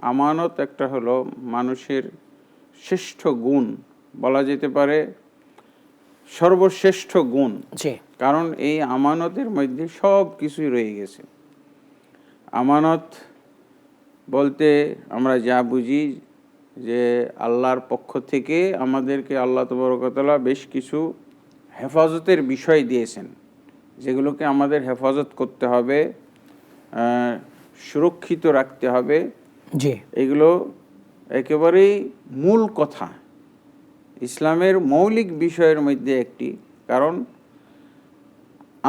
আমানত একটা হলো মানুষের শ্রেষ্ঠ গুণ, বলা যেতে পারে সর্বশ্রেষ্ঠ গুণ। কারণ এই আমানতের মধ্যে সব কিছুই রয়ে গেছে। আমানত বলতে আমরা যা বুঝি যে আল্লাহর পক্ষ থেকে আমাদেরকে আল্লাহ তাবারক ওয়া তাআলা বেশ কিছু হেফাজতের বিষয় দিয়েছেন, যেগুলোকে আমাদের হেফাজত করতে হবে, সুরক্ষিত রাখতে হবে। এগুলো একেবারেই মূল কথা, ইসলামের মৌলিক বিষয়ের মধ্যে একটি। কারণ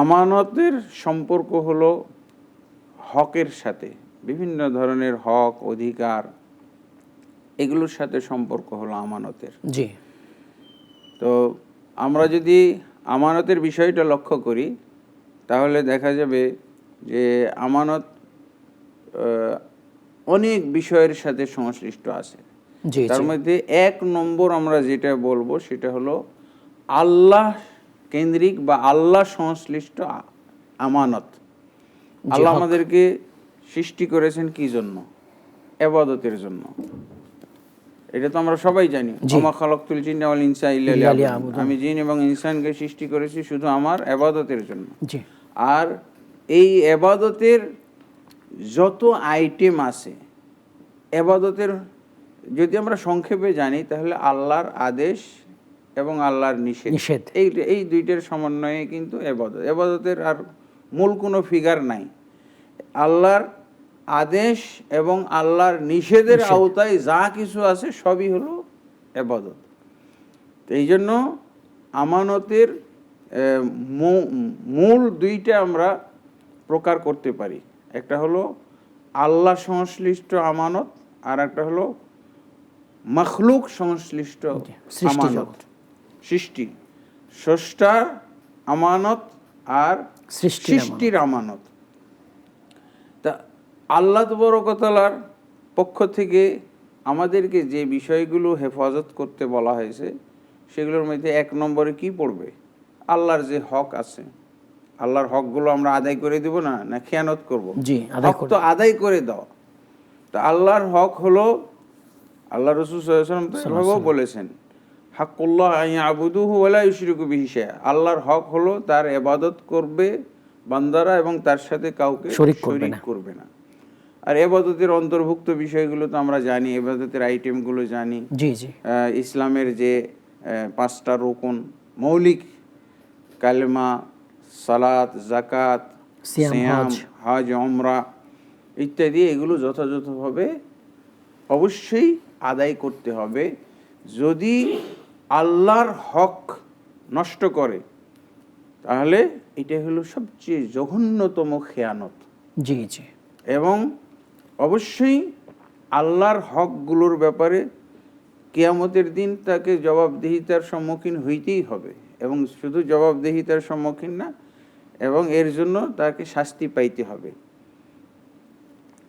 আমানতের সম্পর্ক হলো হকের সাথে, বিভিন্ন ধরনের হক অধিকার এগুলোর সাথে সম্পর্ক হলো আমানতের। তো আমরা যদি আমানতের বিষয়টা লক্ষ্য করি তাহলে দেখা যাবে যে আমানত অনেক বিষয়ের সাথে সংশ্লিষ্ট আছে। তার মধ্যে 1 নম্বর আমরা যেটা বলবো সেটা হলো আল্লাহ কেন্দ্রিক বা আল্লাহ সংশ্লিষ্ট আমানত। আল্লাহ আমাদেরকে সৃষ্টি করেছেন কি জন্য? ইবাদতের জন্য। এটা তো আমরা সবাই জানি। ওমা খালাকতুল জিন্না ওয়াল ইনসা ইল্লা লিয়াবুদুন। আমি জিন এবং ইনসানকে সৃষ্টি করেছি শুধু আমার ইবাদতের জন্য। আর এই ইবাদতের যত আইটেম আছে, ইবাদতের যদি আমরা সংক্ষেপে জানি তাহলে আল্লাহর আদেশ এবং আল্লাহর নিষেধ, এই দুইটার সমন্বয়ে কিন্তু ইবাদত। ইবাদতের আর মূল কোনো ফিগার নাই। আল্লাহর আদেশ এবং আল্লাহর নিষেধের আওতায় যা কিছু আছে সবই হলো ইবাদত। তো এই জন্য আমানতের মূল 2টা আমরা প্রকার করতে পারি। একটা হলো আল্লাহ সংশ্লিষ্ট আমানত, আর একটা হলো মখলুক সংশ্লিষ্ট আমানত, সৃষ্টি, স্রষ্টার আমানত আর সৃষ্টির আমানত। তা আল্লাহ তাবারক ওয়া তাআলার পক্ষ থেকে আমাদেরকে যে বিষয়গুলো হেফাজত করতে বলা হয়েছে সেগুলোর মধ্যে 1 নম্বরে কি পড়বে? আল্লাহর যে হক আছে, আল্লাহর হকগুলো আমরা আদায় করে দেব না খেয়ানত করব? হক তো আদায় করে দাও। তো আল্লাহর হক হলো, আল্লাহ রাসূল সাল্লাল্লাহু আলাইহি ওয়াসাল্লাম তো এভাবেও বলেছেন, হাক্কুল্লাহ আইয়াবুদুহু ওয়া লা ইউশরিকু বিহি শাইআ। আল্লাহর হক হলো তার ইবাদত করবে বান্দারা এবং তার সাথে কাউকে শরীক করবে না। আর ইবাদতের অন্তর্ভুক্ত বিষয়গুলো তো আমরা জানি, ইবাদতের আইটেমগুলো জানি। ইসলামের যে 5টা রুকন মৌলিক, কালেমা, সালাত, যাকাত, সিয়াম, হজ, উমরা ইত্যাদি, এগুলো যথাযথভাবে অবশ্যই আদায় করতে হবে। যদি আল্লাহর হক নষ্ট করে তাহলে এটা হলো সবচেয়ে জঘন্যতম খেয়ানত। এবং অবশ্যই আল্লাহর হকগুলোর ব্যাপারে কিয়ামতের দিন তাকে জবাবদিহিতার সম্মুখীন হইতেই হবে, এবং শুধু জবাবদিহিতার সম্মুখীন না, এবং এর জন্য তাকে শাস্তি পাইতে হবে।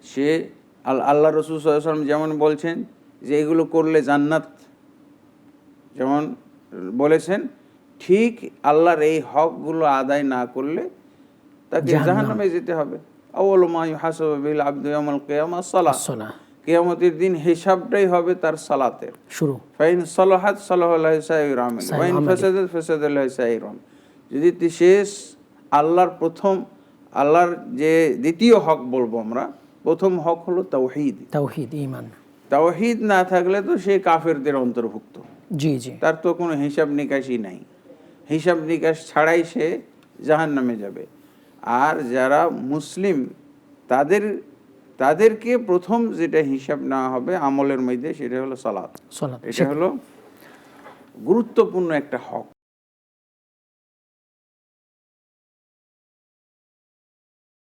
সে আল্লাহ রাসূল সাল্লাল্লাহু আলাইহি ওয়াসাল্লাম যেমন বলছেন যে এগুলো করলে জান্নাত, যেমন বলেছেন, ঠিক আল্লাহর এই হকগুলো আদায় না করলে তাকে জাহান্নামে যেতে হবে। আউয়ালু মা ইউহাসাবু বিল আবদু ইয়াউমাল কিয়ামাহ সালাহ। কিয়ামতের দিন হিসাবটাই হবে তার সালাতের শুরু। ফাইন সালাহাত সালাহাল্লাহু সাইয়্যিরু আমালি ওয়া ইন ফাসাদাত ফাসাদাল্লাহু সাইয়্যিরু আমালি। যদি শেষ আল্লাহর প্রথম, আল্লাহর যে দ্বিতীয় হক বলবো আমরা, প্রথম হক হলো তাওহীদ, ঈমান। তাওহীদ না থাকলে তো সে কাফেরদের অন্তর্ভুক্ত। তার তো কোনো হিসাব নিকাশই নাই, হিসাব নিকাশ ছাড়াই সে জাহান্নামে যাবে। আর যারা মুসলিম তাদেরকে প্রথম যেটা হিসাব নেওয়া হবে আমলের মধ্যে সেটা হলো সালাত। এটা হলো গুরুত্বপূর্ণ একটা হক।